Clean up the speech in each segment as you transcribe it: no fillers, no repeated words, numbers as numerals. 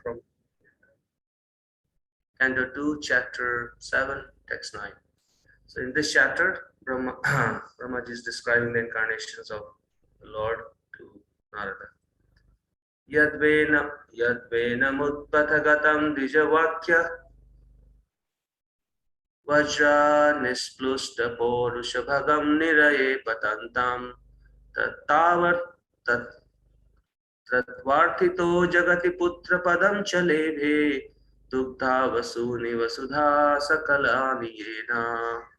from Canto 2, chapter 7, text 9. So in this chapter, Brahmaji is describing the incarnations of the Lord to Narada. Yadvena mutpathagatam dijavakya vajra nisplushta porushabhagam niraye patantam tattavat tatvarthito jagati putra padam chalebhe dugdha vasuni vasudha sakalani yena.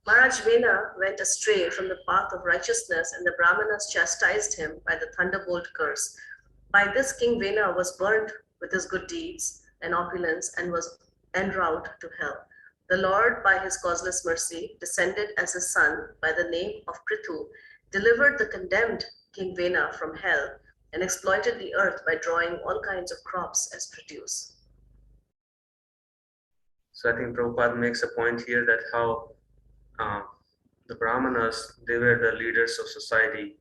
Maharaj Vena went astray from the path of righteousness, and the Brahmanas chastised him by the thunderbolt curse. By this, King Vena was burnt with his good deeds and opulence and was en route to hell. The Lord, by his causeless mercy, descended as his son by the name of Prithu, delivered the condemned King Vena from hell, and exploited the earth by drawing all kinds of crops as produce. So I think Prabhupada makes a point here that how the Brahmanas, they were the leaders of society,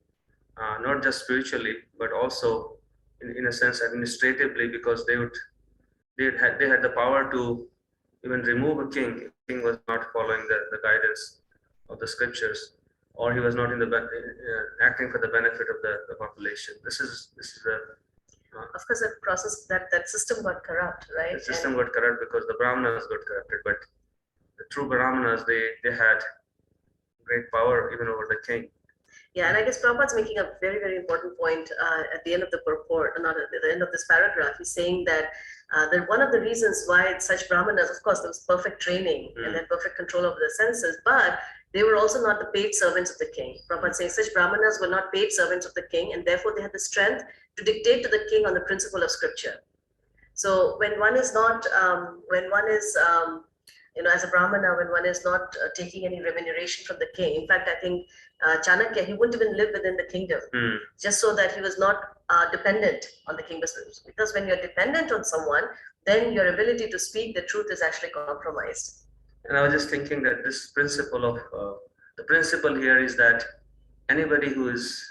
not just spiritually, but also in a sense administratively, because they had the power to even remove a king if the king was not following the guidance of the scriptures, or he was not in the acting for the benefit of the population. This is a of course, that process, that system got corrupt, right? The system got corrupt because the Brahmanas got corrupted, but the true Brahmanas, they had great power even over the king. Yeah, and I guess Prabhupada's making a very, very important point at the end of the purport, not at the end of this paragraph. He's saying that one of the reasons why such Brahmanas, of course, there was perfect training and then perfect control over their senses, but they were also not the paid servants of the king. Prabhupada saying such Brahmanas were not paid servants of the king, and therefore they had the strength to dictate to the king on the principle of scripture. So when one is not, as a Brahmana, when one is not taking any remuneration from the king. In fact, I think Chanakya, he wouldn't even live within the kingdom, just so that he was not dependent on the kingdom. Because when you're dependent on someone, then your ability to speak the truth is actually compromised. And I was just thinking that this principle of, the principle here is that anybody who is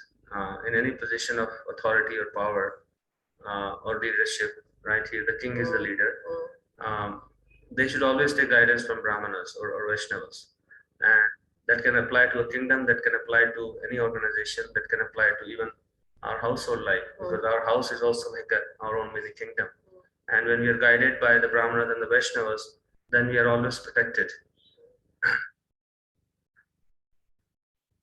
in any position of authority or power or leadership, right here, the king is the leader. They should always take guidance from Brahmanas or Vaishnavas. And that can apply to a kingdom, that can apply to any organization, that can apply to even our household life, because our house is also like our own mini kingdom. And when we are guided by the Brahmanas and the Vaishnavas, then we are always protected.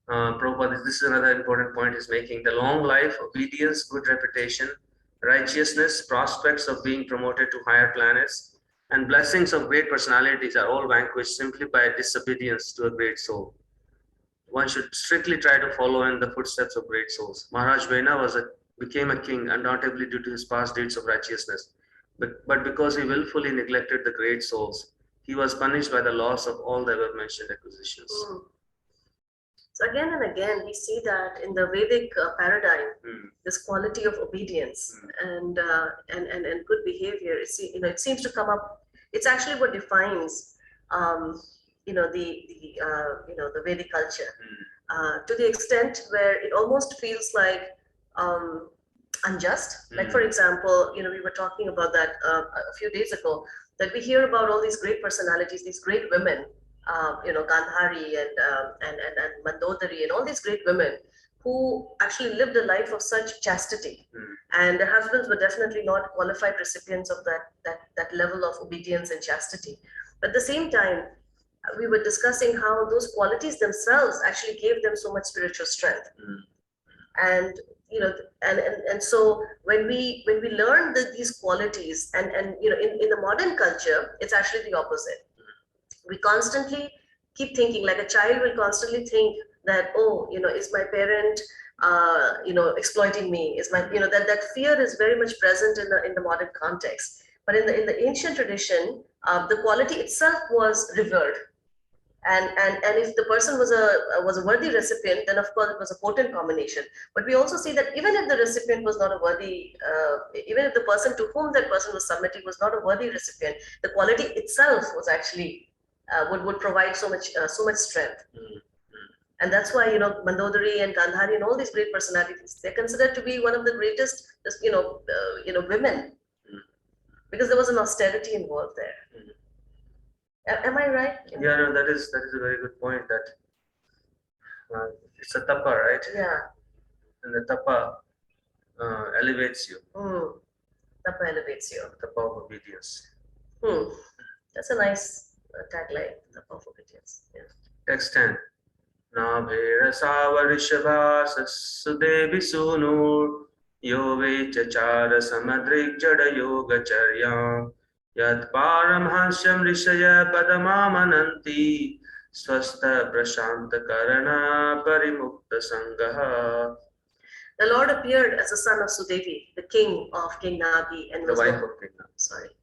Prabhupada, this is another important point he's making. The long life, obedience, good reputation, righteousness, prospects of being promoted to higher planets, and blessings of great personalities are all vanquished simply by disobedience to a great soul. One should strictly try to follow in the footsteps of great souls. Maharaj Vena became a king undoubtedly due to his past deeds of righteousness. But because he willfully neglected the great souls, he was punished by the loss of all the above mentioned acquisitions. So again and again, we see that in the Vedic paradigm, this quality of obedience and good behavior. It seems to come up. It's actually what defines, the Vedic culture, to the extent where it almost feels like unjust. Like for example, we were talking about that a few days ago, that we hear about all these great personalities, these great women. Gandhari and Mandodari and all these great women who actually lived a life of such chastity, and their husbands were definitely not qualified recipients of that level of obedience and chastity. But at the same time, we were discussing how those qualities themselves actually gave them so much spiritual strength. And so when we learn these qualities, and in the modern culture, it's actually the opposite. We constantly keep thinking, like a child will constantly think that, is my parent, exploiting me? Is my, that fear is very much present in the modern context. But in the ancient tradition, the quality itself was revered. And if the person was a worthy recipient, then of course it was a potent combination. But we also see that even if the recipient was not a worthy, even if the person to whom that person was submitting was not a worthy recipient, the quality itself was actually would provide so much strength. And that's why Mandodari and Gandhari and all these great personalities, they're considered to be one of the greatest women. because there was an austerity involved there. Am I right? Yeah, no, that is a very good point. That it's a tapa, right? Yeah. And the tapa elevates you. Tapa elevates you. Tapa of obedience. That's a nice tagline. Tapa of obedience. Yeah. Text 10. Nabhera savarishvas sudevi sunur yove chachara samadrik jada yoga charyam yat paramhansyam rishaya padamamananti swastha prashanta karana parimukta sangaha. The Lord appeared as the son of Sudevi, the king of King Nagi, and The was wife known, of King Nagi.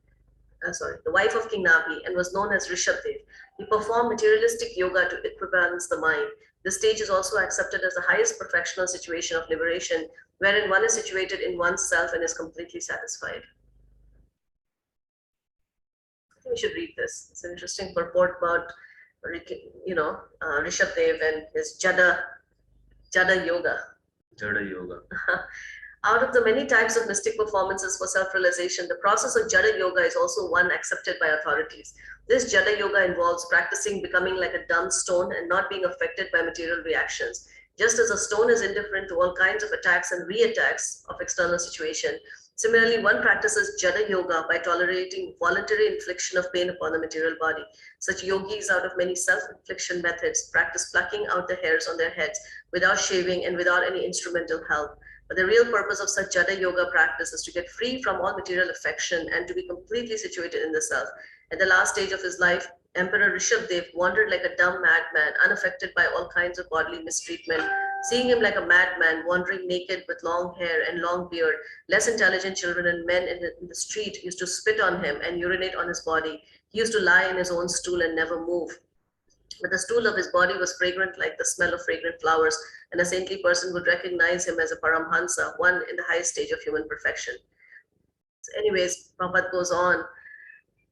the wife of King Nagi, and was known as Rishabdev. He performed materialistic yoga to equibalance the mind. This stage is also accepted as the highest perfectional situation of liberation, wherein one is situated in oneself and is completely satisfied. I think we should read this. It's an interesting purport about, Rishabdev and his Jada yoga. Jada yoga. Out of the many types of mystic performances for self-realization, the process of Jada Yoga is also one accepted by authorities. This Jada Yoga involves practicing becoming like a dumb stone and not being affected by material reactions. Just as a stone is indifferent to all kinds of attacks and re-attacks of external situation, similarly, one practices Jada Yoga by tolerating voluntary infliction of pain upon the material body. Such yogis, out of many self-infliction methods, practice plucking out the hairs on their heads without shaving and without any instrumental help. But the real purpose of such Jada Yoga practice is to get free from all material affection and to be completely situated in the self. At the last stage of his life, Emperor Rishabdev wandered like a dumb madman, unaffected by all kinds of bodily mistreatment. Seeing him like a madman, wandering naked with long hair and long beard, less intelligent children and men in the street used to spit on him and urinate on his body. He used to lie in his own stool and never move. But the stool of his body was fragrant like the smell of fragrant flowers, and a saintly person would recognize him as a Paramhansa, one in the highest stage of human perfection. So anyways, Prabhupada goes on.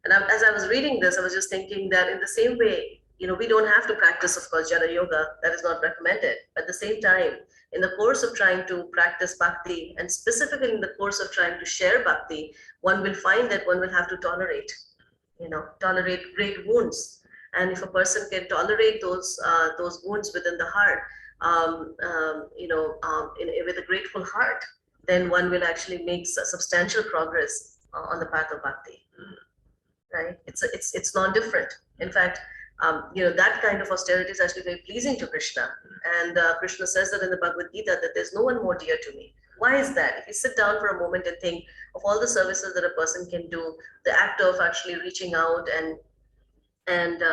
And as I was reading this, I was just thinking that in the same way, we don't have to practice, of course, Jada Yoga. That is not recommended. At the same time, in the course of trying to practice bhakti, and specifically in the course of trying to share bhakti, one will find that one will have to tolerate great wounds. And if a person can tolerate those wounds within the heart, with a grateful heart, then one will actually make substantial progress on the path of bhakti. Right? It's non-different. In fact, that kind of austerity is actually very pleasing to Krishna. And Krishna says that in the Bhagavad Gita that there's no one more dear to me. Why is that? If you sit down for a moment and think of all the services that a person can do, the act of actually reaching out and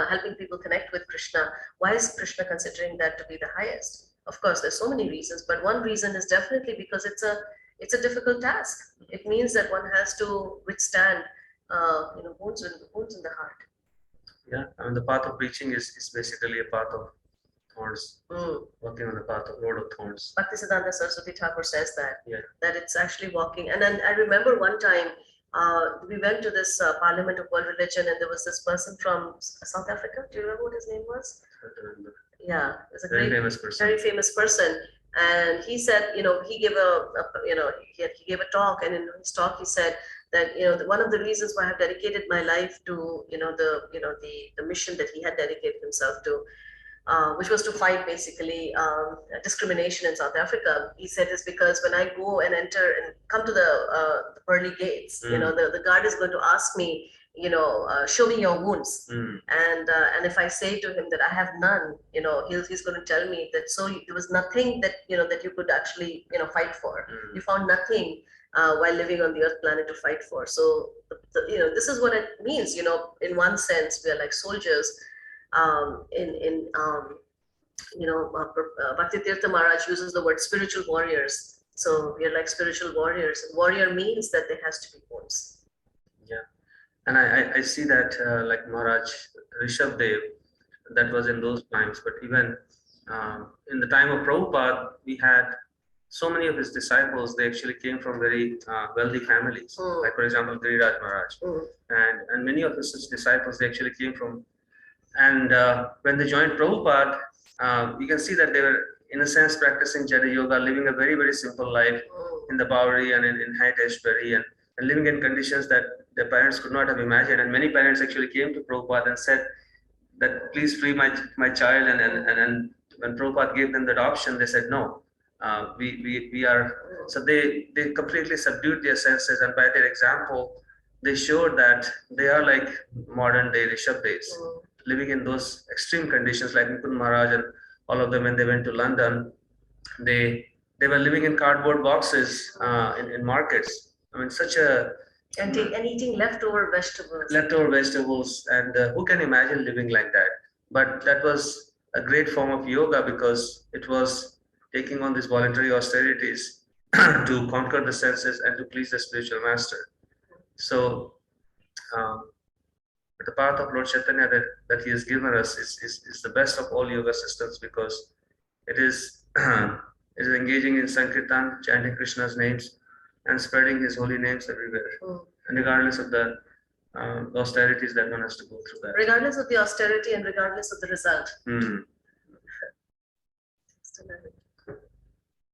helping people connect with Krishna, why is Krishna considering that to be the highest? Of course, there's so many reasons, but one reason is definitely because it's a difficult task. It means that one has to withstand wounds in the heart. Yeah, I mean the path of preaching is basically a path of thorns, walking on the path of road of thorns. Bhaktisiddhanta Saraswati Thakur says that it's actually walking. And then I remember one time we went to this Parliament of World Religion, and there was this person from South Africa. Do you remember what his name was? I don't remember. Yeah, it was a Very famous person. Very famous person. And he said, he gave he gave a talk, and in his talk he said that one of the reasons why I have dedicated my life to the mission that he had dedicated himself to, which was to fight basically discrimination in South Africa. He said is because when I go and enter and come to the pearly gates, the guard is going to ask me, show me your wounds. And if I say to him that I have none, he's going to tell me that there was nothing that that you could actually fight for. You found nothing while living on the earth planet to fight for. So this is what it means. In one sense, we are like soldiers. Bhakti Tirtha Maharaj uses the word spiritual warriors. So we are like spiritual warriors. Warrior means that there has to be wounds. Yeah, and I see that like Maharaj Rishabdev, that was in those times. But even in the time of Prabhupada, we had so many of his disciples. They actually came from very wealthy families. Like for example, Giriraj Maharaj, and many of his disciples, they actually came from. And when they joined Prabhupada, you can see that they were, in a sense, practicing Jada Yoga, living a very, very simple life in the Bowery and in Haight Ashbury. And and living in conditions that their parents could not have imagined. And many parents actually came to Prabhupada and said that please free my child. And when Prabhupada gave them that option, they said no. We are, so they completely subdued their senses, and by their example, they showed that they are like modern day Rishabdes, living in those extreme conditions, like Mukund Maharaj and all of them. When they went to London, they they were living in cardboard boxes in markets. I mean, such a and eating leftover vegetables. Leftover vegetables, and who can imagine living like that? But that was a great form of yoga, because it was taking on these voluntary austerities to conquer the senses and to please the spiritual master. So um, the path of Lord Chaitanya that he has given us is the best of all yoga systems, because it is it is engaging in Sankirtan, chanting Krishna's names and spreading his holy names everywhere, and regardless of the austerities that one has to go through that. Regardless of the austerity and regardless of the result.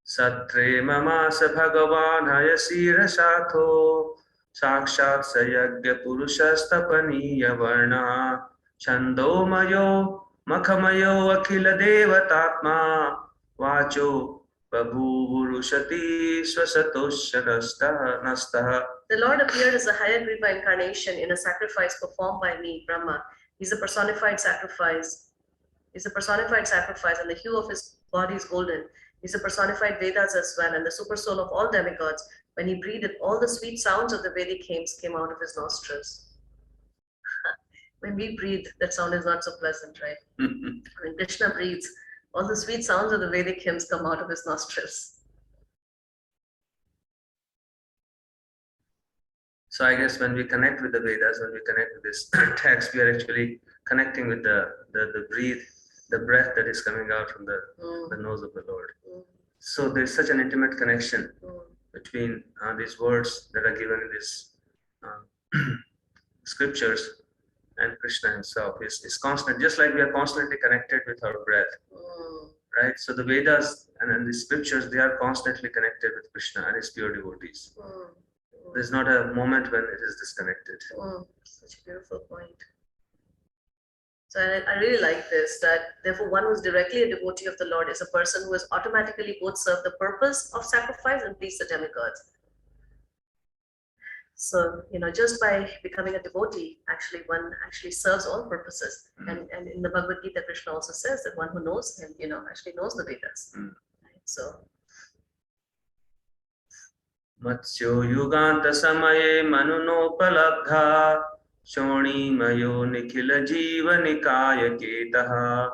Satre mamas bhagavan hayasira satho sakshat sayagya purushastapaniya varna chandomayo makhamayo akhila devatatma vacho babhuvurushati swasatoshanasta nastah. The Lord appeared as a Hayagriva incarnation in a sacrifice performed by me, Brahma. He's a personified sacrifice. He's a personified sacrifice, and the hue of his body is golden. He's a personified Vedas as well, and the super soul of all demigods. When he breathed, all the sweet sounds of the Vedic hymns came out of his nostrils. When we breathe, that sound is not so pleasant, right? When Krishna breathes, all the sweet sounds of the Vedic hymns come out of his nostrils. So I guess when we connect with the Vedas, when we connect with this text, we are actually connecting with the breath that is coming out from the nose of the Lord. So there's such an intimate connection between these words that are given in these scriptures and Krishna himself. Is constant, just like we are constantly connected with our breath, right? So the Vedas and the scriptures, they are constantly connected with Krishna and his pure devotees. There's not a moment when it is disconnected. Such a beautiful point. So I really like this, that therefore one who is directly a devotee of the Lord is a person who has automatically both served the purpose of sacrifice and pleased the demigods. So, just by becoming a devotee, actually one actually serves all purposes. And in the Bhagavad Gita, Krishna also says that one who knows him, actually knows the Vedas. Right? So Matsyo yuganta samaye manunopalabdha Shonimayo nikhila jiva nikaya ketaha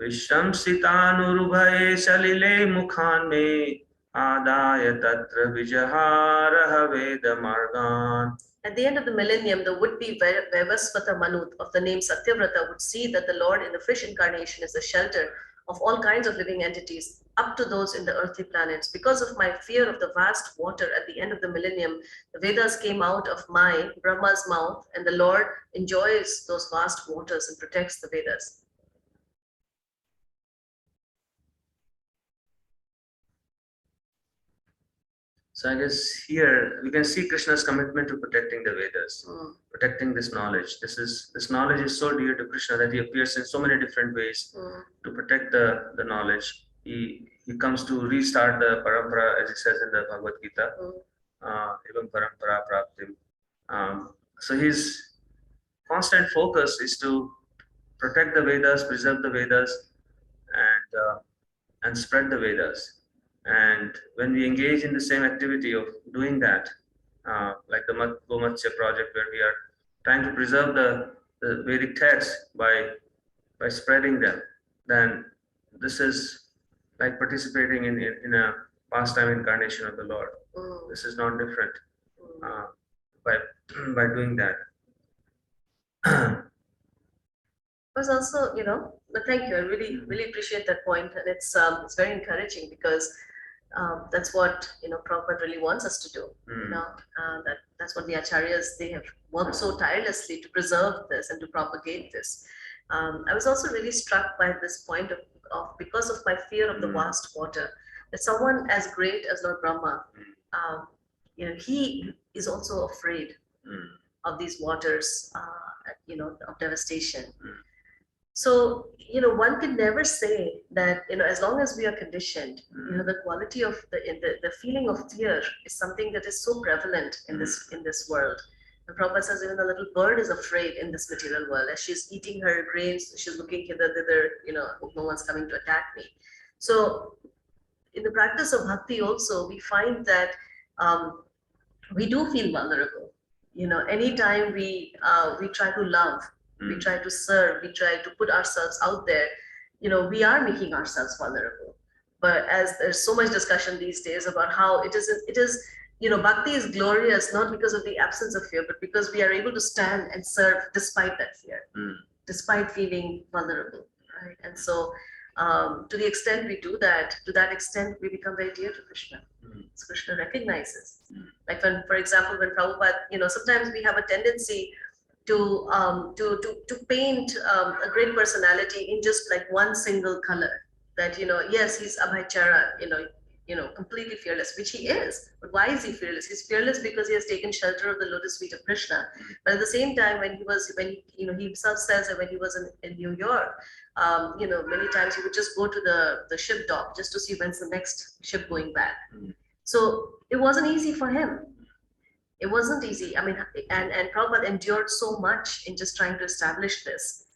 Vishramsitanurubhaye salile mukhan me Adaya tatra vijahara veda margan. At the end of the millennium, the would-be Vaivasvata Manut of the name Satyavrata would see that the Lord in the fish incarnation is the shelter of all kinds of living entities, up to those in the earthly planets. Because of my fear of the vast water at the end of the millennium, the Vedas came out of my Brahma's mouth, and the Lord enjoys those vast waters and protects the Vedas. So I guess here we can see Krishna's commitment to protecting the Vedas, protecting this knowledge. This knowledge is so dear to Krishna that he appears in so many different ways to protect the knowledge. He comes to restart the parampara, as he says in the Bhagavad Gita, evam parampara praptim. So his constant focus is to protect the Vedas, preserve the Vedas, and spread the Vedas. And when we engage in the same activity of doing that, like the Gomatsya project, where we are trying to preserve the Vedic texts by spreading them, then this is like participating in a pastime incarnation of the Lord. This is not different by doing that. Was also, thank you. I really appreciate that point, and it's very encouraging, because that's what Prabhupada really wants us to do. That's what the acharyas, they have worked so tirelessly to preserve this and to propagate this. I was also really struck by this point of because of my fear of the vast water, that someone as great as Lord Brahma he is also afraid Mm. of these waters, of devastation. Mm. So, one can never say that, as long as we are conditioned, the quality of the feeling of fear is something that is so prevalent in this world. And Prabhupada says even the little bird is afraid in this material world. As she's eating her grains, she's looking hither, thither, hope no one's coming to attack me. So in the practice of bhakti also, we find that we do feel vulnerable. Anytime we try to love, we try to serve, we try to put ourselves out there, we are making ourselves vulnerable. But as there's so much discussion these days about how it is, bhakti is glorious not because of the absence of fear, but because we are able to stand and serve despite that fear, despite feeling vulnerable, right? And so to the extent we do that, to that extent we become very dear to Krishna. So Krishna recognizes. Like when, for example, when Prabhupada, sometimes we have a tendency to paint a great personality in just like one single color. That yes, he's Abhaychara, completely fearless, which he is. But why is he fearless? He's fearless because he has taken shelter of the lotus feet of Krishna. But at the same time, he himself says that when he was in New York, many times he would just go to the ship dock just to see when's the next ship going back. So it wasn't easy for him. It wasn't easy. I mean, and Prabhupada endured so much in just trying to establish this.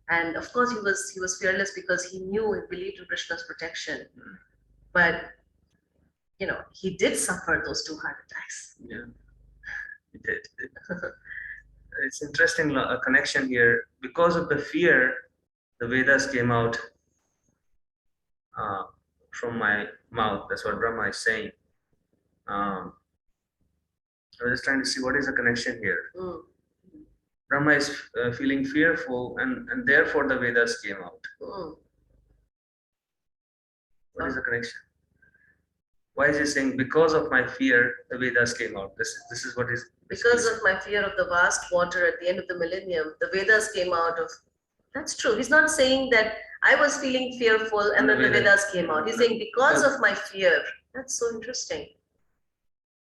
And of course, he was fearless because he knew and believed in Krishna's protection. But he did suffer those 2 heart attacks. Yeah, he did. It's interesting connection here. Because of the fear, the Vedas came out from my mouth. That's what Brahma is saying. I was just trying to see what is the connection here. Brahma is feeling fearful, and therefore the Vedas came out. What is the connection? Why is he saying because of my fear the Vedas came out? This is what is because of my fear of the vast water at the end of the millennium, the Vedas came out of. That's true. He's not saying that I was feeling fearful and then the Vedas came out. He's saying because of my fear. That's so interesting.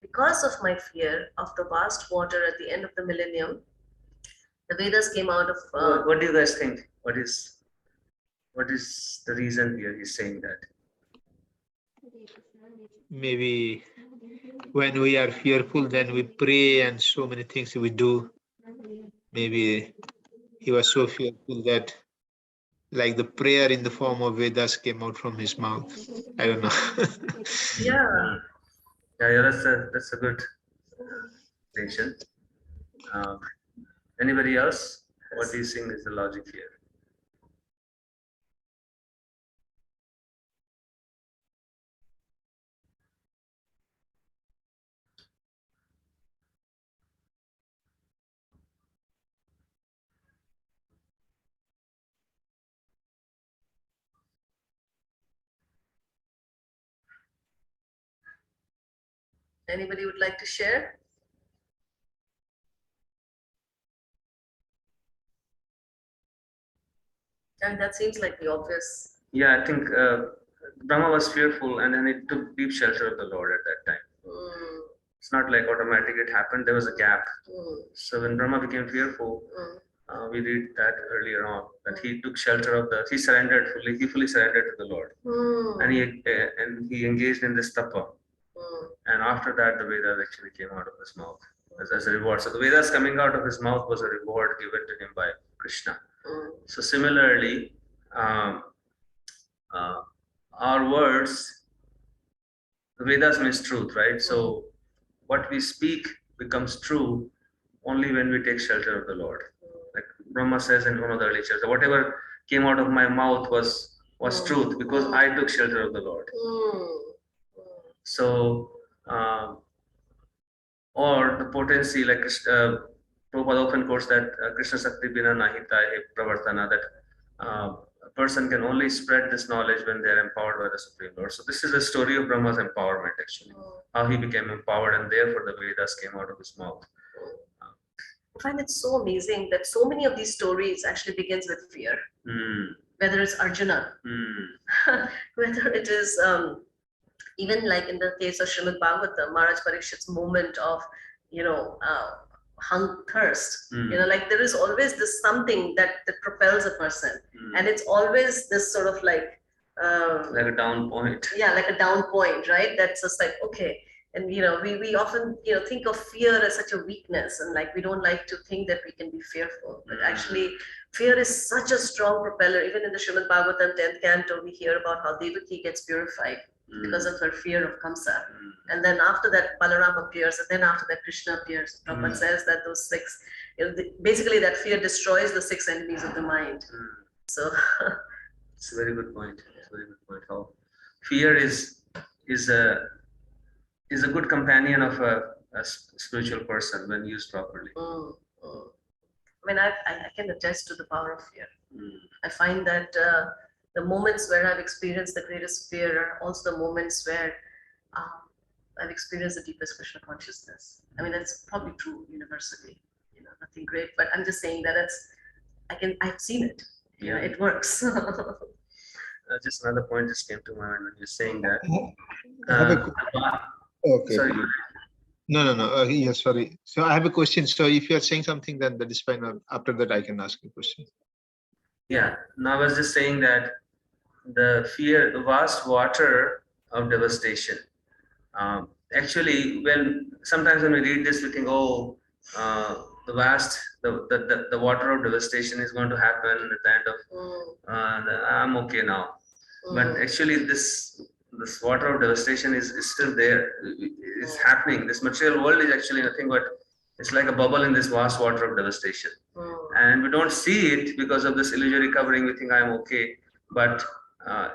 Because of my fear of the vast water at the end of the millennium, the Vedas came out of. What do you guys think? What is the reason here he's saying that? Maybe when we are fearful, then we pray and so many things we do. Maybe he was so fearful that like the prayer in the form of Vedas came out from his mouth. I don't know. Yeah. Yeah, that's a good explanation. Anybody else? What do you think is the logic here? Anybody would like to share? And that seems like the obvious. Yeah, I think Brahma was fearful, and then it took deep shelter of the Lord at that time. It's not like automatic it happened. There was a gap. So when Brahma became fearful, we read that earlier on that he took shelter of he surrendered fully. He fully surrendered to the Lord, and he engaged in this Tapa. And after that, the Vedas actually came out of his mouth as a reward. So the Vedas coming out of his mouth was a reward given to him by Krishna. So similarly, our words, the Vedas means truth, right? So what we speak becomes true only when we take shelter of the Lord. Like Brahma says in one of the early chapters, whatever came out of my mouth was truth because I took shelter of the Lord. So, or the potency, like Prabhupada often quotes that Krishna Sakti Bina Nahita He Pravartana, that a person can only spread this knowledge when they are empowered by the Supreme Lord. So this is a story of Brahma's empowerment, actually, how he became empowered, and therefore the Vedas came out of his mouth. I find it so amazing that so many of these stories actually begins with fear. Whether it's Arjuna, whether it is Even like in the case of Srimad Bhagavatam, Maharaj Parikshit's moment of, thirst, like there is always this something that propels a person, and it's always this sort of like like a down point. Yeah, like a down point, right? That's just like, okay. And we often think of fear as such a weakness, and like we don't like to think that we can be fearful, but actually fear is such a strong propeller. Even in the Srimad Bhagavatam 10th canto, we hear about how Devaki gets purified because of her fear of Kamsa. And then after that, Balaram appears, and then after that, Krishna appears. Prabhupada says that those six, basically that fear destroys the six enemies of the mind. So it's a very good point. It's a very good point. How fear is a good companion of a spiritual person when used properly. I mean, I can attest to the power of fear. I find that the moments where I've experienced the greatest fear are also the moments where I've experienced the deepest Krishna consciousness. I mean, that's probably true universally. Nothing great, but I'm just saying that I've seen it. Yeah, it works. Just another point just came to mind when you're saying that. Okay. Sorry. No. Yeah, sorry. So I have a question. So if you are saying something, then that is fine. After that, I can ask a question. Yeah. Now I was just saying that the vast water of devastation. Actually, sometimes when we read this, we think, oh, the water of devastation is going to happen at the end of. I'm okay now. But actually, this water of devastation is still there. It's happening. This material world is actually nothing but it's like a bubble in this vast water of devastation. And we don't see it because of this illusory covering. We think I'm okay, but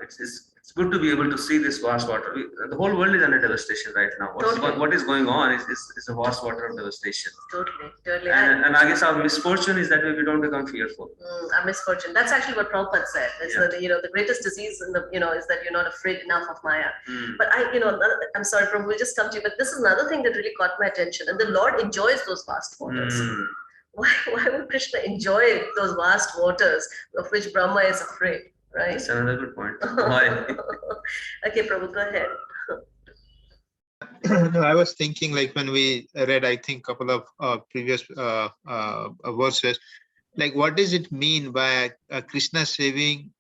it's good to be able to see this vast water. The whole world is under devastation right now. What is going on is a vast water of devastation. Totally. And I guess our misfortune is that we don't become fearful. Our misfortune. That's actually what Prabhupada said. It's that the greatest disease in is that you're not afraid enough of Maya. But I'm sorry, Prabhu, we'll just come to you. But this is another thing that really caught my attention. And the Lord enjoys those vast waters. Why would Krishna enjoy those vast waters of which Brahma is afraid? Right? That's another good point. Why? Okay, Prabhu, go ahead. No, I was thinking like when we read, I think, couple of previous verses, like what does it mean by Krishna saving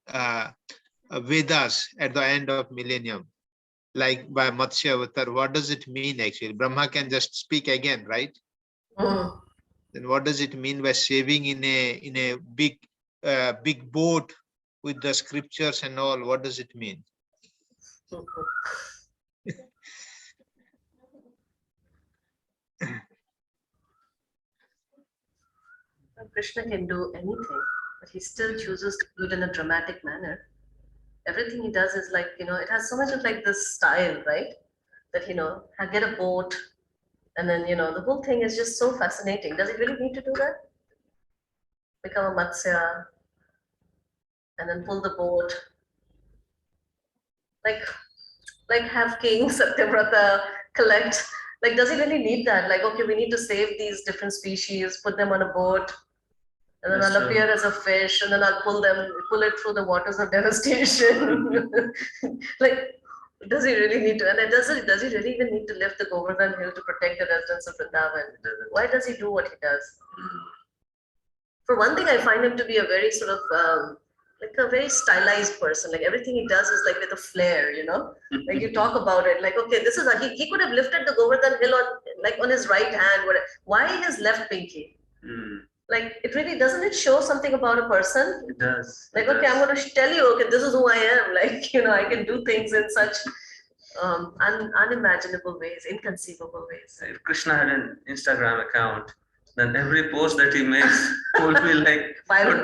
Vedas at the end of millennium? Like by Matsya Avatar, what does it mean actually? Brahma can just speak again, right? Then what does it mean by saving in a big boat with the scriptures and all? What does it mean? Krishna can do anything, but he still chooses to do it in a dramatic manner. Everything he does is like, it has so much of like this style, right? That, I get a boat, and then, the whole thing is just so fascinating. Does he really need to do that? Become a Matsya, and then pull the boat. Like have King Satyavrata collect. Like, does he really need that? Like, okay, we need to save these different species, put them on a boat, and then I'll appear as a fish, and then I'll pull it through the waters of devastation. Like, does he really need to? And then does he really even need to lift the Govardhan hill to protect the residents of Vrindavan? Why does he do what he does? For one thing, I find him to be a very sort of like a very stylized person. Like everything he does is like with a flair, Like you talk about it, like, okay, this is he could have lifted the Govardhan hill on his right hand. Why his left pinky? Like it really doesn't it show something about a person? It does. Like, okay, I'm going to tell you, okay, this is who I am. Like, I can do things in such unimaginable ways, inconceivable ways. If Krishna had an Instagram account, then every post that he makes would be like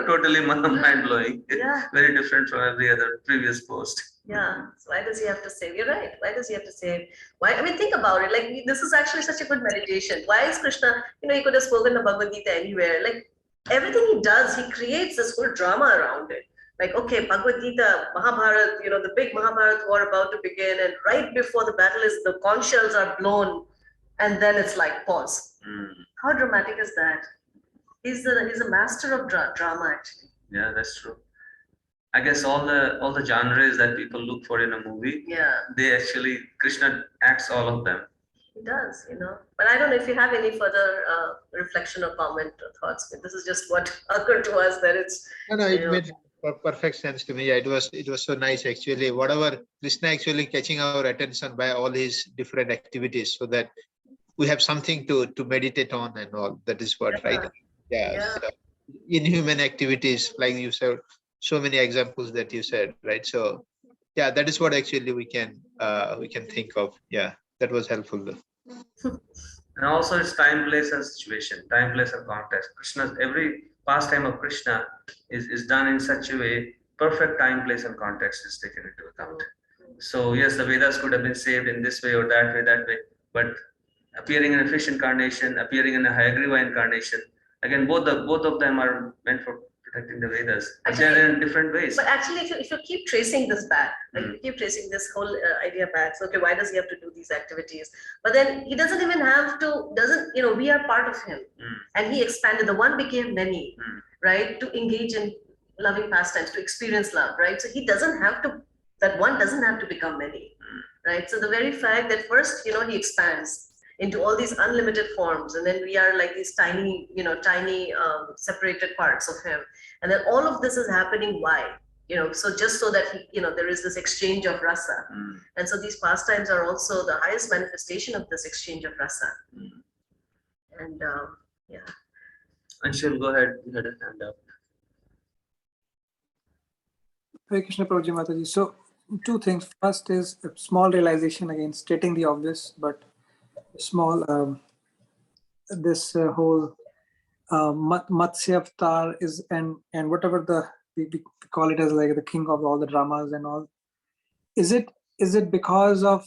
totally mind-blowing. Yeah. Very different from every other previous post. Yeah. So why does he have to save? You're right. Why does he have to save? Why? I mean, think about it. Like, this is actually such a good meditation. Why is Krishna, he could have spoken the Bhagavad Gita anywhere. Like, everything he does, he creates this whole drama around it. Like, okay, Bhagavad Gita, Mahabharata, the big Mahabharata war about to begin, and right before the battle the conch shells are blown, and then it's like, pause. How dramatic is that? He's a master of drama, actually. Yeah, that's true. I guess all the genres that people look for in a movie, Yeah, they actually Krishna acts all of them. he does, you know. But I don't know if you have any further reflection or comment or thoughts. This is just what occurred to us that it's, No, no, you it know, made perfect sense to me. Yeah, it was so nice actually. Whatever Krishna actually catching our attention by all his different activities, so that we have something to meditate on and all. That is what, right? yeah, Yeah. yeah. So inhuman activities, like you said, so many examples that you said, right? So yeah, that is what actually we can think of. Yeah, that was helpful though. And also it's time, place, and situation, time, place, and context. Krishna's every pastime of Krishna is done in such a way, perfect time, place, and context is taken into account. So yes, the Vedas could have been saved in this way or that way, but appearing in a fish incarnation, appearing in a Hayagriva incarnation, again both of them are meant for protecting the Vedas, but Actually, they're in different ways. but actually, if you keep tracing this back, like Mm. you keep tracing this whole idea back, so okay, why does he have to do these activities? But then he doesn't even have to, doesn't, you know, we are part of him. Mm. And he expanded, the one became many, Mm. right? To engage in loving pastimes, to experience love, right? So he doesn't have to, that one doesn't have to become many, right? So the very fact that first, you know, he expands into all these unlimited forms, and then we are like these tiny, you know, tiny separated parts of him. And then all of this is happening, why? You know, so just so that he, you know, there is this exchange of rasa. Mm. And so these pastimes are also the highest manifestation of this exchange of rasa. Mm. And yeah. And she'll go ahead, you had a hand up. Hare Krishna Prabhuji Mataji. So, two things. First is a small realization, again, stating the obvious, but small. This whole Matsya Avatar is, and whatever we call it as like the king of all the dramas and all. Is it because of,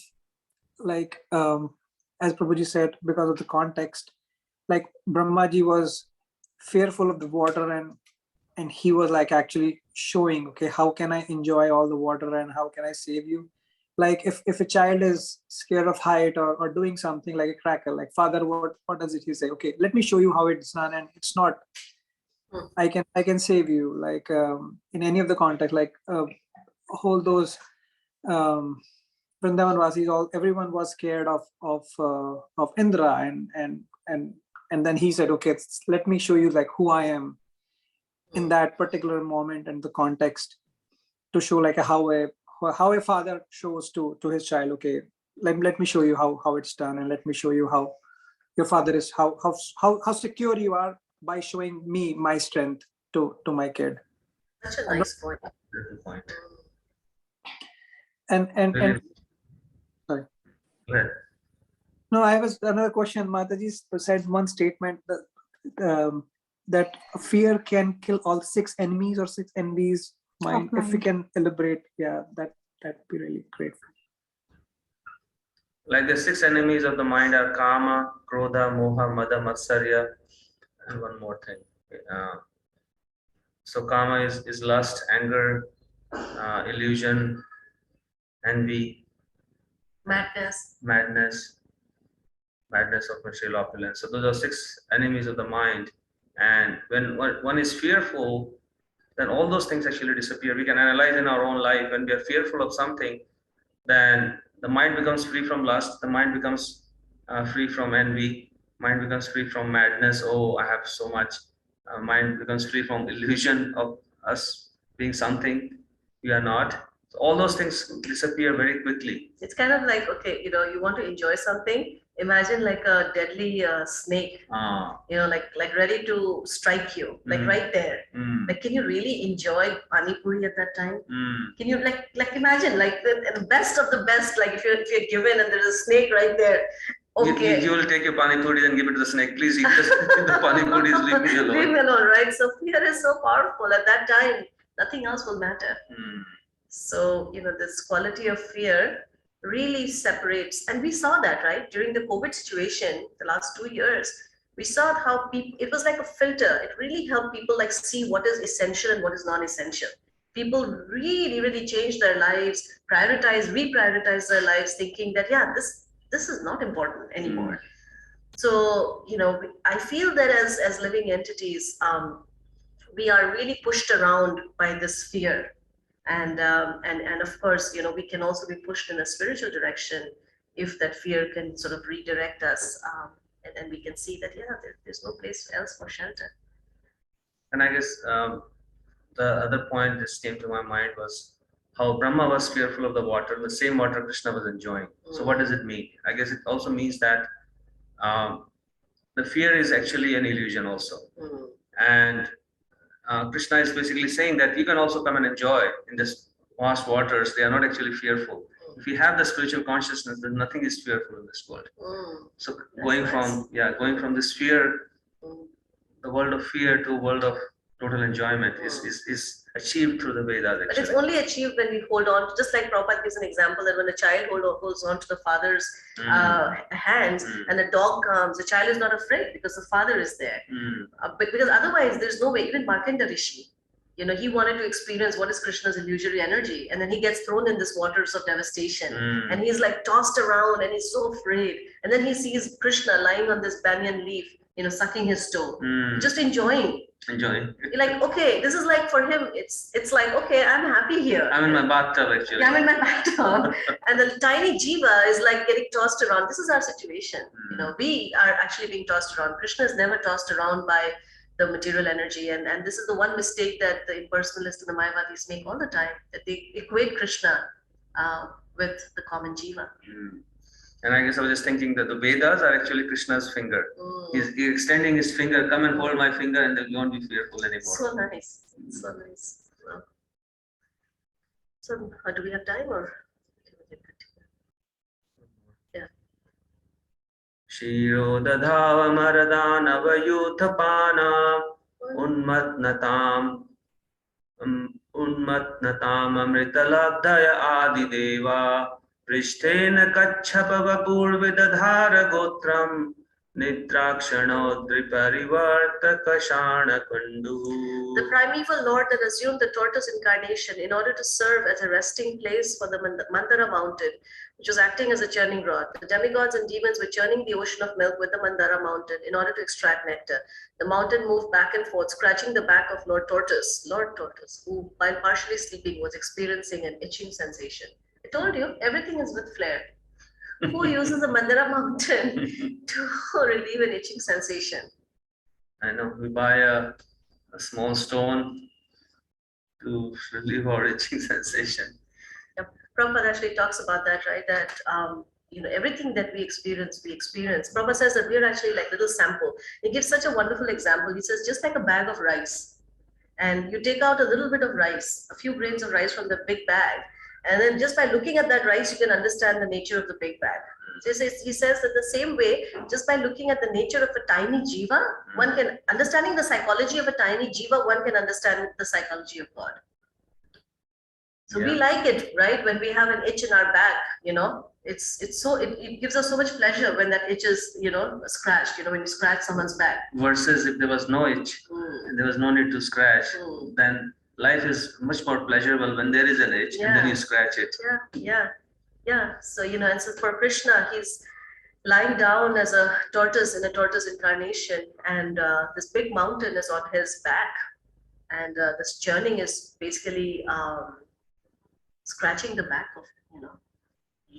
like, as Prabhuji said, because of the context, like Brahmaji was fearful of the water, and he was like actually showing, okay, how can I enjoy all the water and how can I save you? Like if a child is scared of height or doing something like a cracker, like, father, what does it? He say, okay, let me show you how it's done, and it's not. I can save you. Like in any of the context, like all those Vrindavan Vasis, everyone was scared of Indra, and then he said, okay, let me show you like who I am in that particular moment and the context, to show like how a father shows to his child, okay, let me show you how it's done, and let me show you how your father is, how secure you are by showing me my strength to my kid. Such a nice point. Good point. And Really? Sorry. Go ahead. No, I have another question. Mataji said one statement that fear can kill all 6 enemies or 6 enemies mind. If we can elaborate, yeah, that'd be really great. Like the 6 enemies of the mind are Kama, Krodha, Moha, Mada, Matsarya, and one more thing. So Kama is lust, anger, illusion, envy, Madness. madness of material opulence. So those are 6 enemies of the mind. And when one is fearful, then all those things actually disappear. We can analyze in our own life. When we are fearful of something, then the mind becomes free from lust, the mind becomes free from envy, mind becomes free from madness. Oh, I have so much. Mind becomes free from illusion of us being something we are not. So all those things disappear very quickly. It's kind of like, okay, you know, you want to enjoy something. Imagine like a deadly snake, you know, like ready to strike you, like right there. Like, can you really enjoy pani puri at that time? Can you like imagine like the best of the best? Like if you're given and there's a snake right there. Okay. You will take your pani puri and give it to the snake. Please eat the pani puris, leave me alone. Leave me alone, right? So fear is so powerful. At that time, nothing else will matter. So, you know, this quality of fear really separates. And we saw that, right? During the COVID situation, the last 2 years, we saw how people, it was like a filter. It really helped people like see what is essential and what is non-essential. People really, really changed their lives, reprioritize their lives, thinking that, yeah, this is not important anymore. So, you know, I feel that as living entities, we are really pushed around by this fear. And of course, we can also be pushed in a spiritual direction if that fear can sort of redirect us, and then we can see that there's no place else for shelter. And I guess the other point that came to my mind was how Brahma was fearful of the water, the same water Krishna was enjoying. So what does it mean? I guess it also means that um, the fear is actually an illusion also. Mm. And Krishna is basically saying that you can also come and enjoy in this vast waters. They are not actually fearful. If you have the spiritual consciousness, then nothing is fearful in this world. So going from this fear, the world of fear to a world of total enjoyment is achieved through the Vedas. But it's only achieved when we hold on, just like Prabhupada gives an example that when a child holds on to the father's hands and the dog comes, the child is not afraid because the father is there. Because otherwise, there's no way. Even Markandeya Rishi, he wanted to experience what is Krishna's illusory energy, and then he gets thrown in this waters of devastation, and he's like tossed around, and he's so afraid. And then he sees Krishna lying on this banyan leaf, sucking his toe, just enjoying. You're like, okay, this is like for him, it's like, okay, I'm happy here. I'm in my bathtub actually. I'm in my bathtub. And the tiny jiva is like getting tossed around. This is our situation. We are actually being tossed around. Krishna is never tossed around by the material energy. And this is the one mistake that the impersonalists and the Mayavadis make all the time, that they equate Krishna with the common jiva. And I guess I was just thinking that the Vedas are actually Krishna's finger. He's extending his finger, come and hold my finger, and then you won't be fearful anymore. So nice. So nice. Wow. So do we have time or? Yeah. Shiro dadhava maradhanavayuthapana unmatnatam amritalabdhaya adideva prishtena kachhapa vapurvidadhara gotram Nitrakshanodraparivartakashana kundu. The primeval Lord that assumed the tortoise incarnation in order to serve as a resting place for the Mandara mountain, which was acting as a churning rod. The demigods and demons were churning the ocean of milk with the Mandara mountain in order to extract nectar. The mountain moved back and forth, scratching the back of Lord Tortoise, who, while partially sleeping, was experiencing an itching sensation. I told you, everything is with flair. Who uses the Mandara mountain to relieve an itching sensation? I know, we buy a small stone to relieve our itching sensation. Yeah, Prabhupada actually talks about that, right? That everything that we experience. Prabhupada says that we are actually like little sample. He gives such a wonderful example. He says, just like a bag of rice, and you take out a little bit of rice, a few grains of rice from the big bag, and then just by looking at that rice, you can understand the nature of the big bag. So he says that the same way, just by looking at the nature of a tiny jiva, one can, understanding the psychology of a tiny jiva, one can understand the psychology of God. So we like it, right? When we have an itch in our back, it gives us so much pleasure when that itch is, scratched, when you scratch someone's back. Versus if there was no itch, and there was no need to scratch, then life is much more pleasurable when there is an itch and then you scratch it. Yeah. So, and so for Krishna, he's lying down as a tortoise in a tortoise incarnation, and this big mountain is on his back, and this churning is basically scratching the back of,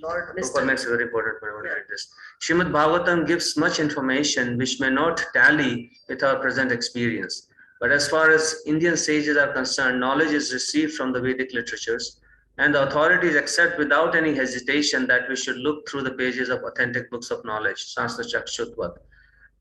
Lord Mr. Makes a very important point like this. Srimad Bhagavatam gives much information which may not tally with our present experience. But as far as Indian sages are concerned, knowledge is received from the Vedic literatures, and the authorities accept without any hesitation that we should look through the pages of authentic books of knowledge, Sastra Chakshutvat.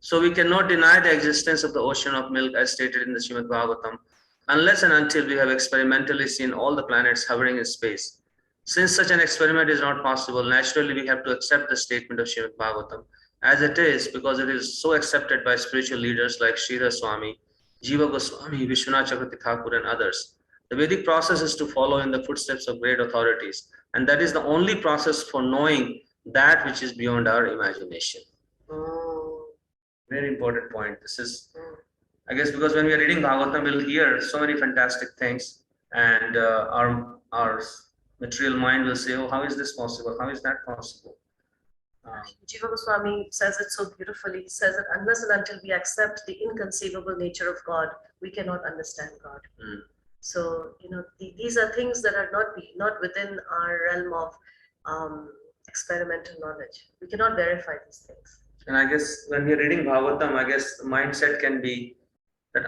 So we cannot deny the existence of the ocean of milk as stated in the Srimad Bhagavatam, unless and until we have experimentally seen all the planets hovering in space. Since such an experiment is not possible, naturally we have to accept the statement of Srimad Bhagavatam as it is, because it is so accepted by spiritual leaders like Sridhar Swami, Jiva Goswami, Vishwanath Chakravarti Thakur, and others. The Vedic process is to follow in the footsteps of great authorities, and that is the only process for knowing that which is beyond our imagination. Very important point. This is, I guess, because when we are reading Bhagavatam, we'll hear so many fantastic things, and our material mind will say, "Oh, how is this possible? How is that possible?" Jiva Goswami says it so beautifully. He says that unless and until we accept the inconceivable nature of God, we cannot understand God. So, these are things that are not within our realm of experimental knowledge. We cannot verify these things. And I guess when we're reading Bhagavatam, I guess the mindset can be that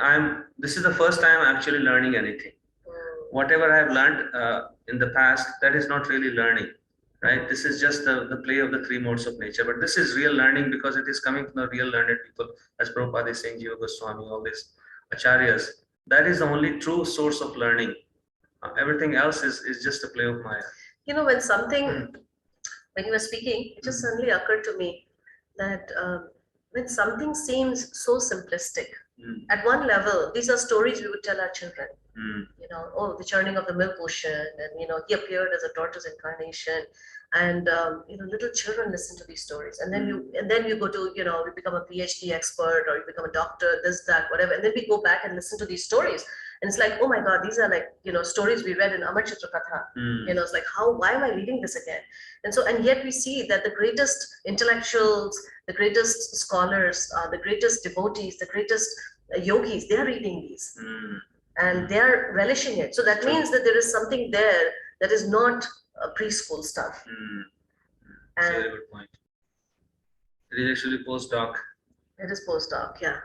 this is the first time I'm actually learning anything. Whatever I have learned in the past, that is not really learning, right? This is just the play of the three modes of nature. But this is real learning because it is coming from the real learned people, as Prabhupada is saying, Jiva Goswami, all these acharyas. That is the only true source of learning. Everything else is just a play of Maya. When you were speaking, it just suddenly occurred to me that when something seems so simplistic, at one level, these are stories we would tell our children. The churning of the milk ocean, and he appeared as a tortoise incarnation, and little children listen to these stories, and then you go to we become a PhD expert, or you become a doctor, this, that, whatever, and then we go back and listen to these stories, and it's like, oh my God, these are like stories we read in Amar Chitra Katha. It's like, why am I reading this again? And yet we see that the greatest intellectuals, the greatest scholars, the greatest devotees, the greatest yogis, they are reading these. And they are relishing it. So that means that there is something there that is not preschool stuff. That's a very good point. It is actually postdoc. It is postdoc, yeah.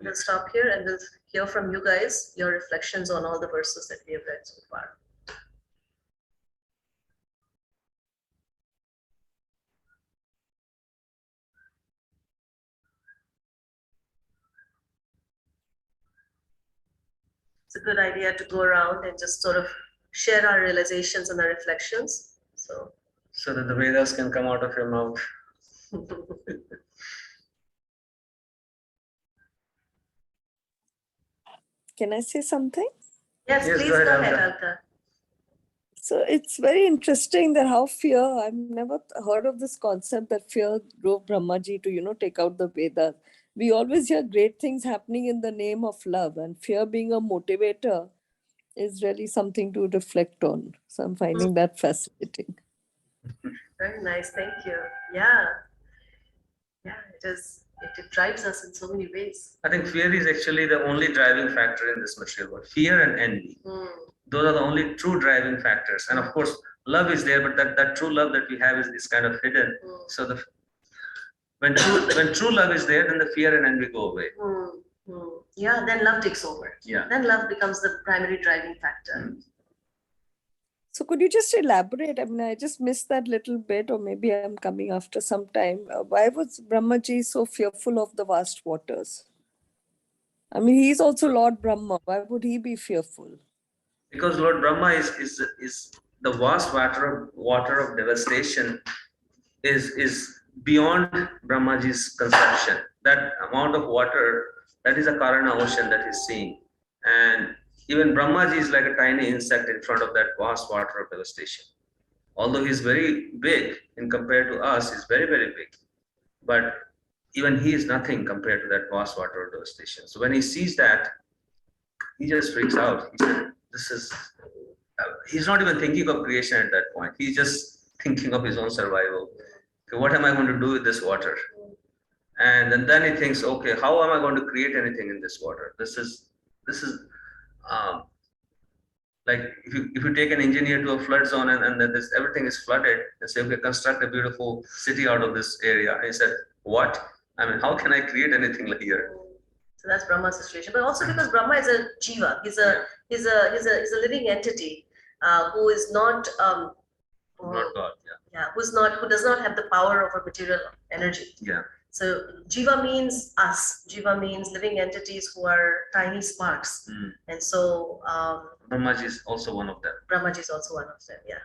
We'll stop here and we'll hear from you guys your reflections on all the verses that we have read so far. It's a good idea to go around and just sort of share our realizations and our reflections. So that the Vedas can come out of your mouth. Can I say something? Yes, please go ahead, Alka. So it's very interesting that how fear, I've never heard of this concept that fear drove Brahmaji to, take out the Vedas. We always hear great things happening in the name of love, and fear being a motivator is really something to reflect on. So I'm finding that fascinating. Very nice, thank you. Yeah, it is. It drives us in so many ways. I think fear is actually the only driving factor in this material world. Fear and envy. Those are the only true driving factors. And of course, love is there, but that true love that we have is kind of hidden. So when true love is there, then the fear and envy go away. Yeah, then love takes over. Yeah. Then love becomes the primary driving factor. So could you just elaborate? I mean, I just missed that little bit, or maybe I'm coming after some time. Why was Brahmaji so fearful of the vast waters? I mean, he's also Lord Brahma. Why would he be fearful? Because Lord Brahma is the vast water of devastation is beyond Brahmaji's conception. That amount of water, that is a Karana ocean that he's seeing. And even Brahmaji is like a tiny insect in front of that vast water of devastation. Although he's very big in compared to us, he's very, very big. But even he is nothing compared to that vast water of devastation. So when he sees that, he just freaks out. He said, he's not even thinking of creation at that point. He's just thinking of his own survival. Okay, what am I going to do with this water? And then he thinks, okay, how am I going to create anything in this water? This is like if you take an engineer to a flood zone and then everything is flooded and say, okay, construct a beautiful city out of this area. And he said, what? I mean, how can I create anything like here? So that's Brahma's situation. But also because Brahma is a jiva, he's a living entity who is not not God, who does not have the power of a material energy. Yeah. So jiva means us. Jiva means living entities who are tiny sparks. And so Brahmaji is also one of them. Brahmaji is also one of them, yeah.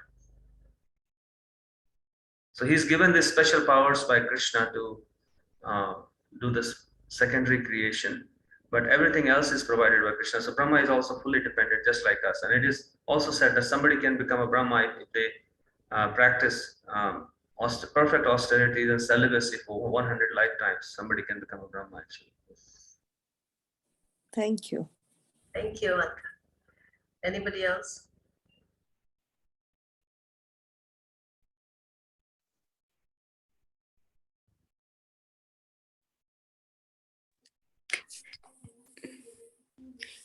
So he's given these special powers by Krishna to do this secondary creation, but everything else is provided by Krishna. So Brahma is also fully dependent, just like us. And it is also said that somebody can become a Brahma if they practice perfect austerities and celibacy for 100 lifetimes. Somebody can become a Brahma actually. Thank you. Thank you, Anka. Anybody else?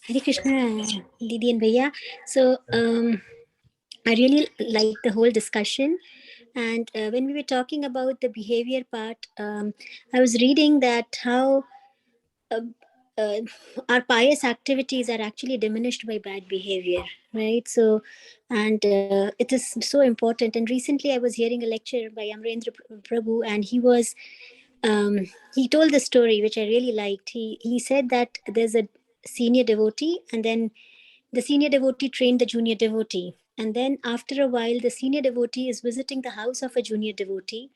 Hare Krishna, Didi and Bhaiya. So I really like the whole discussion. And when we were talking about the behavior part, I was reading that how uh, uh, our pious activities are actually diminished by bad behavior, right? So, and it is so important. And recently I was hearing a lecture by Amrendra Prabhu, and he told the story which I really liked. He said that there's a senior devotee, and then the senior devotee trained the junior devotee. And then after a while, the senior devotee is visiting the house of a junior devotee,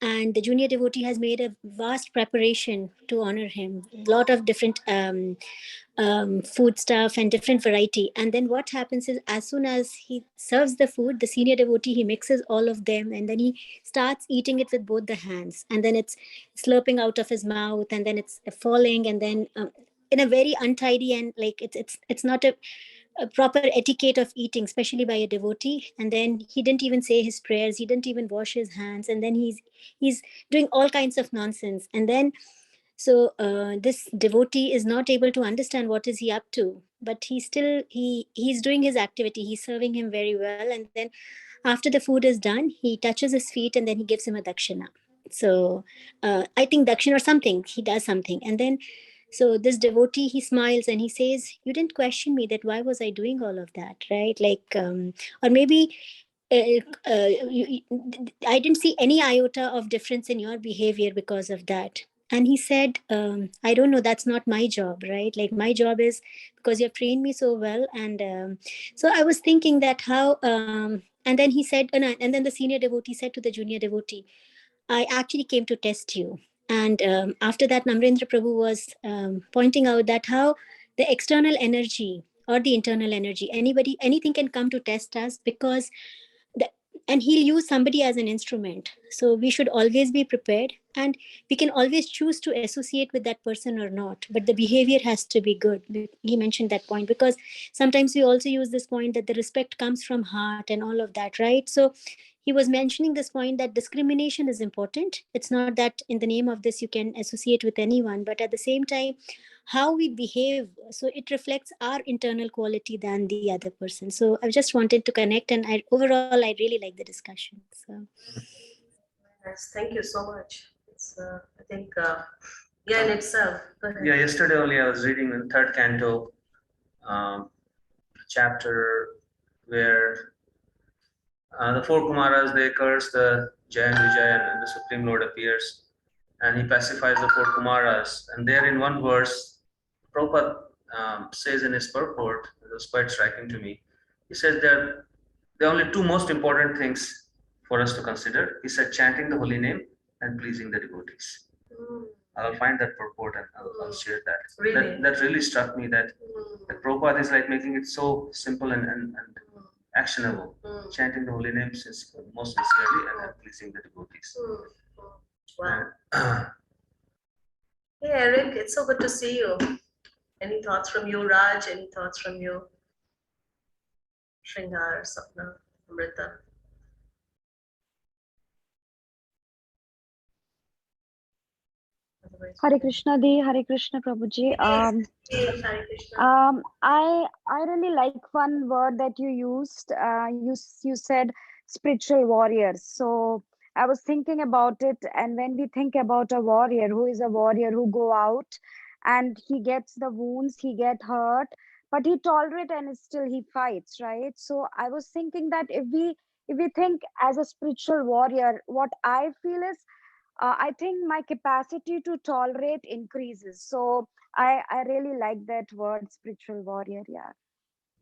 and the junior devotee has made a vast preparation to honor him, a lot of different food stuff and different variety. And then what happens is, as soon as he serves the food, the senior devotee, he mixes all of them, and then he starts eating it with both the hands, and then it's slurping out of his mouth, and then it's falling, and then in a very untidy, and like it's not a proper etiquette of eating, especially by a devotee. And then he didn't even say his prayers, he didn't even wash his hands, and then he's doing all kinds of nonsense. And then so this devotee is not able to understand what is he up to, but he's doing his activity, he's serving him very well. And then after the food is done, he touches his feet, and then he gives him a dakshina. So I think dakshina or something, he does something. And then so this devotee, he smiles and he says, you didn't question me that why was I doing all of that, right? Like or maybe I didn't see any iota of difference in your behavior because of that. And he said, I don't know, that's not my job, right? Like my job is, because you've trained me so well. And so I was thinking that how and then he said, and then the senior devotee said to the junior devotee, I actually came to test you. And after that, Namrendra Prabhu was pointing out that how the external energy or the internal energy, anything can come to test us, because the, and he'll use somebody as an instrument. So we should always be prepared, and we can always choose to associate with that person or not, but the behavior has to be good. He mentioned that point, because sometimes we also use this point that the respect comes from heart and all of that, right? So he was mentioning this point that discrimination is important. It's not that in the name of this you can associate with anyone, but at the same time, how we behave, so it reflects our internal quality than the other person. So I just wanted to connect, and overall I really like the discussion. So Yes, thank you so much. It's I think yeah, in itself. Go ahead. Yeah, yesterday only I was reading the third canto chapter where the four Kumaras, they curse the Jai and Vijay, and the Supreme Lord appears and he pacifies the four Kumaras. And there in one verse, Prabhupada says in his purport, it was quite striking to me. He says there are only two most important things for us to consider. He said chanting the holy name and pleasing the devotees. I'll find that purport and I'll share that. Really? That really struck me that Prabhupada is like making it so simple and actionable. Chanting the holy name most sincerely and pleasing the devotees. Wow. Hey Eric, it's so good to see you. Any thoughts from you, Raj? Any thoughts from you? Shringar, Sapna, Amrita. Hare Krishna Di, Hare Krishna Prabhuji. Hare Krishna. I really like one word that you used. You said spiritual warriors. So I was thinking about it, and when we think about a warrior, who is a warrior who go out and he gets the wounds, he get hurt, but he tolerate and still he fights, right? So I was thinking that if we think as a spiritual warrior, what I feel is I think my capacity to tolerate increases. So I really like that word, spiritual warrior. Yeah.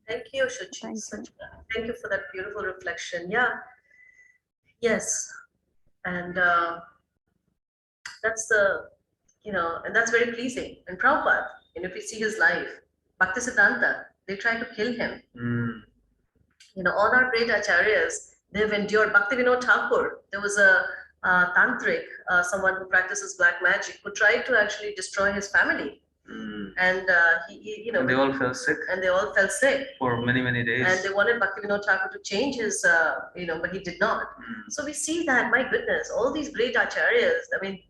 Thank you, Shuchi. Thank you. Thank you for that beautiful reflection. Yeah. Yes. And that's the, and that's very pleasing. And Prabhupada, if you see his life, Bhaktisiddhanta, they tried to kill him. All our great acharyas, they've endured. Bhaktivinoda Thakur, there was a tantric, someone who practices black magic, who tried to actually destroy his family. And and they all fell sick. And they all fell sick for many days. And they wanted Bhaktivinoda Thakur to change his, but he did not. So we see that, my goodness, all these great acharyas. I mean,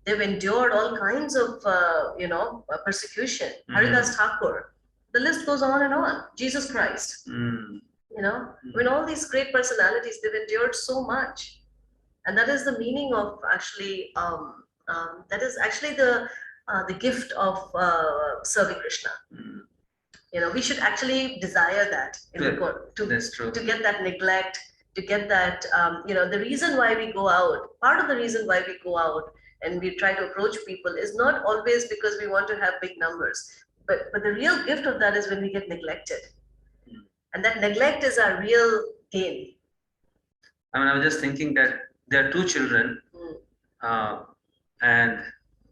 they've endured all kinds of, persecution. Haridas Thakur, the list goes on and on. Jesus Christ, Mm. you know, I mean, all these great personalities, they've endured so much. And that is the meaning of actually, that is actually the gift of serving Krishna. Mm. You know, we should actually desire that in the court, That's true. to get that neglect, to get that, you know, the reason why we go out, part of the reason why we go out and we try to approach people is not always because we want to have big numbers, but the real gift of that is when we get neglected. Mm. And that neglect is our real gain. I mean, I was just thinking that there are two children, and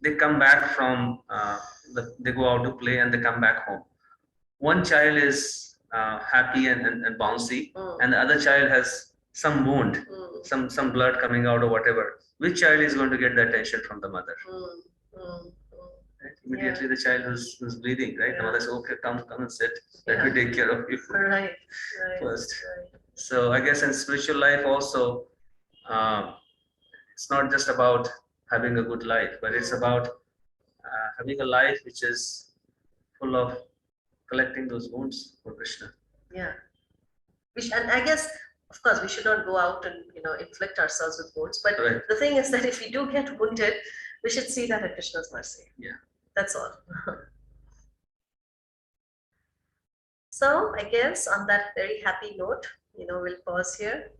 they come back from, they go out to play and they come back home. One child is happy and bouncy, and the other child has some wound, some blood coming out or whatever. Which child is going to get the attention from the mother? Right? Immediately the child who's bleeding, right? The mother says, okay, come and sit. Let me take care of you Right, first. right. So I guess in spiritual life also, it's not just about having a good life, but it's about having a life which is full of collecting those wounds for Krishna. Yeah. And I guess, of course, we should not go out and, you know, inflict ourselves with wounds. But Right. the thing is that if we do get wounded, we should see that at Krishna's mercy. Yeah. That's all. So I guess on that very happy note, you know, we'll pause here.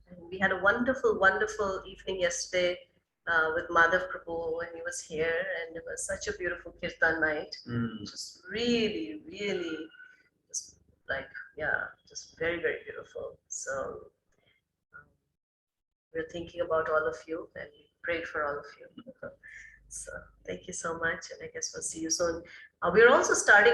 And we had a wonderful, wonderful evening yesterday with Madhav Prabhu when he was here, and it was such a beautiful kirtan night. Just really, really, just like, yeah, just very, very beautiful. So we're thinking about all of you and we prayed for all of you. So thank you so much, and I guess we'll see you soon. We're also starting